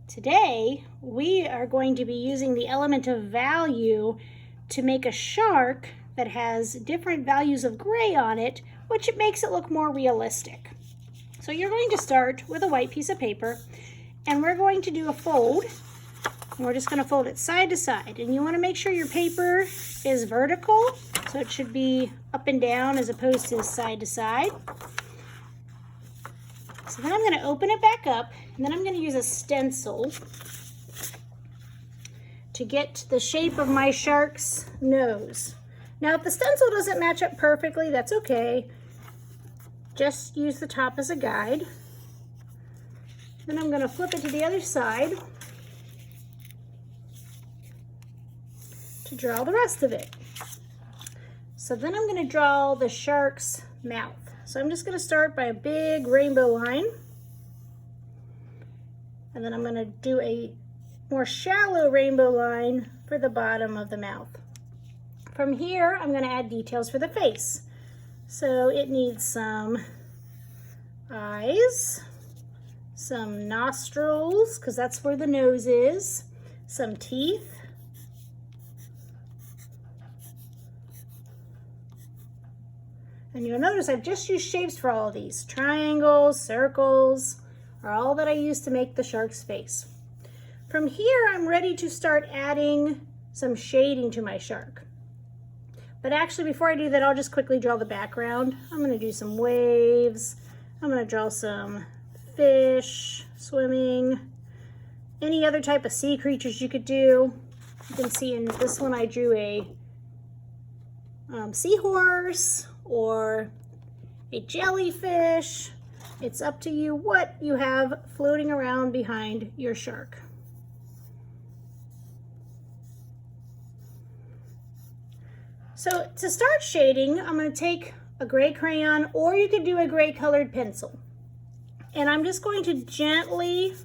Today, we are going to be using the element of value to make a shark that has different values of gray on it, which makes it look more realistic. So you're going to start with a white piece of paper, and we're going to do a fold. And we're just going to fold it side to side. And you want to make sure your paper is vertical, so it should be up and down as opposed to side to side. So then I'm going to open it back up, and then I'm going to use a stencil to get the shape of my shark's nose. Now, if the stencil doesn't match up perfectly, that's okay. Just use the top as a guide. Then I'm going to flip it to the other side to draw the rest of it. So then I'm going to draw the shark's mouth. So I'm just going to start by a big rainbow line. And then I'm going to do a more shallow rainbow line for the bottom of the mouth. From here, I'm going to add details for the face. So it needs some eyes, some nostrils, because that's where the nose is, some teeth, and you'll notice I've just used shapes for all of these. Triangles, circles are all that I use to make the shark's face. From here, I'm ready to start adding some shading to my shark. But actually, before I do that, I'll just quickly draw the background. I'm going to do some waves. I'm going to draw some fish swimming, any other type of sea creatures you could do. You can see in this one I drew a seahorse or a jellyfish. It's up to you what you have floating around behind your shark. So to start shading, I'm going to take a gray crayon, or you could do a gray colored pencil. And I'm just going to gently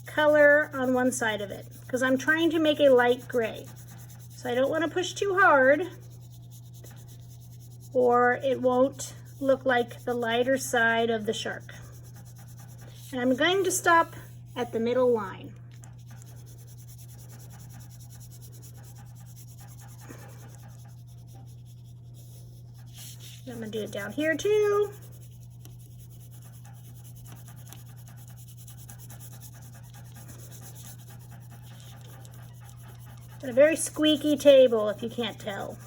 color on one side of it because I'm trying to make a light gray. So I don't want to push too hard, or it won't look like the lighter side of the shark. And I'm going to stop at the middle line. I'm going to do it down here too. Got a very squeaky table if you can't tell.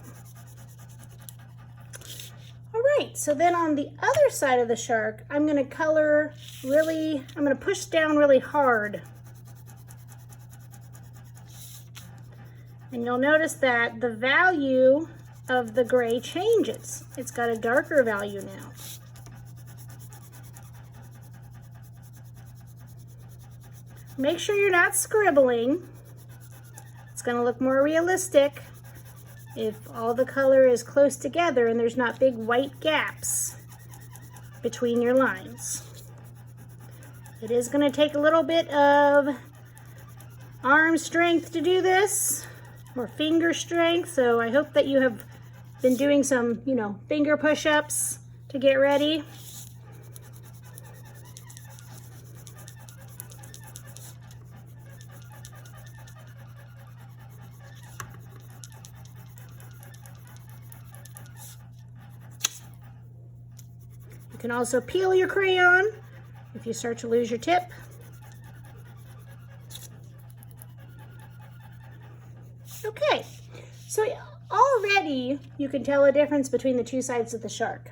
Alright, so then on the other side of the shark, I'm going to color really, I'm going to push down really hard. And you'll notice that the value of the gray changes. It's got a darker value now. Make sure you're not scribbling. It's going to look more realistic if all the color is close together and there's not big white gaps between your lines. It is going to take a little bit of arm strength to do this, or finger strength, so I hope that you have been doing some, finger push-ups to get ready. You can also peel your crayon if you start to lose your tip. Okay, so already you can tell a difference between the two sides of the shark,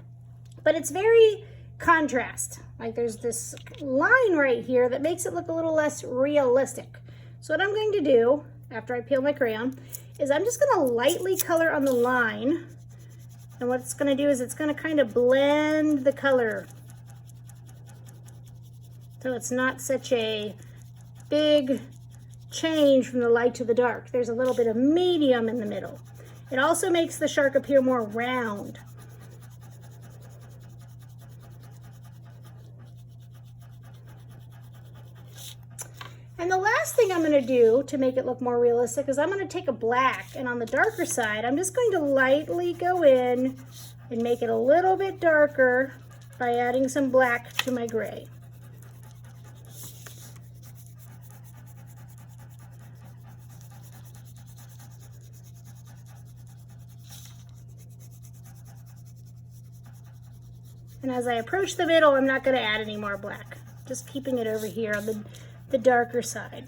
but it's very contrast. Like there's this line right here that makes it look a little less realistic. So what I'm going to do after I peel my crayon is I'm just going to lightly color on the line, and what it's going to do is it's going to kind of blend the color so it's not such a big change from the light to the dark. There's a little bit of medium in the middle. It also makes the shark appear more round. And the last thing I'm going to do to make it look more realistic is I'm going to take a black, and on the darker side, I'm just going to lightly go in and make it a little bit darker by adding some black to my gray. And as I approach the middle, I'm not going to add any more black. Just keeping it over here on the darker side.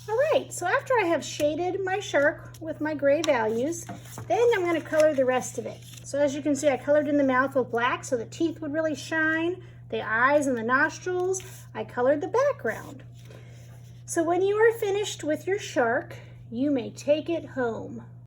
All right, so after I have shaded my shark with my gray values, then I'm going to color the rest of it. So as you can see, I colored in the mouth with black so the teeth would really shine, the eyes and the nostrils. I colored the background. So when you are finished with your shark, you may take it home.